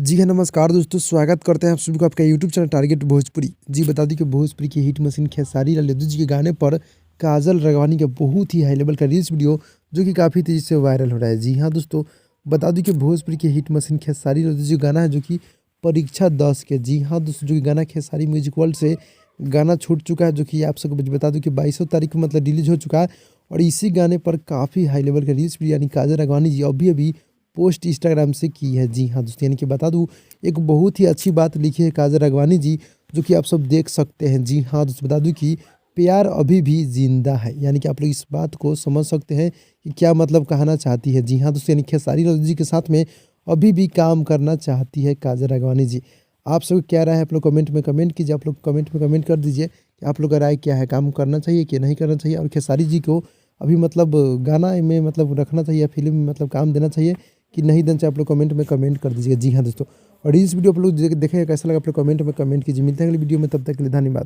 जी हाँ, नमस्कार दोस्तों, स्वागत करते हैं आप सभी को आपका यूट्यूब चैनल टारगेट भोजपुरी। जी बता दूँ कि भोजपुरी की हिट मशीन खेसारी लाल यादव जी के गाने पर काजल राघवानी का बहुत ही हाई लेवल का रील्स वीडियो जो कि काफ़ी तेज़ी से वायरल हो रहा है। जी हाँ दोस्तों, बता दूँ कि भोजपुरी की हिट मशीन खेसारी लाल यादव जी का गाना है जो कि परीक्षा 10 के। जी हाँ दोस्तों, जो कि गाना खेसारी म्यूजिक वर्ल्ड से गाना छूट चुका है, जो कि आप सबको बता दूँ कि 22 तारीख को मतलब रिलीज हो चुका है। और इसी गाने पर काफ़ी हाई लेवल का रील्स वीडियो यानी काजल राघवानी जी अभी पोस्ट इंस्टाग्राम से की है। जी हाँ दोस्तों, यानी कि बता दूँ एक बहुत ही अच्छी बात लिखी है काजल राघवानी जी, जो कि आप सब देख सकते हैं। जी हाँ दोस्तों, बता दूँ कि प्यार अभी भी ज़िंदा है, यानी कि आप लोग इस बात को समझ सकते हैं कि क्या मतलब कहना चाहती है। जी हाँ दोस्तों, यानी खेसारी लाल जी के साथ में अभी भी काम करना चाहती है काजल राघवानी जी। आप सब क्या राय है आप लोग कमेंट में कमेंट कीजिए। आप लोग कमेंट में कमेंट कर दीजिए कि आप लोग का राय क्या है, काम करना चाहिए कि नहीं करना चाहिए, और खेसारी जी को अभी मतलब गाना में मतलब रखना चाहिए या फिल्म में मतलब काम देना चाहिए कि नहीं देना चाहिए। आप लोग कमेंट में कमेंट कर दीजिएगा। जी हाँ दोस्तों, और इस वीडियो आप लोग देखें कैसा लगा आप लोग कमेंट में कमेंट कीजिए। मिलते हैं अगली वीडियो में, तब तक के लिए धन्यवाद।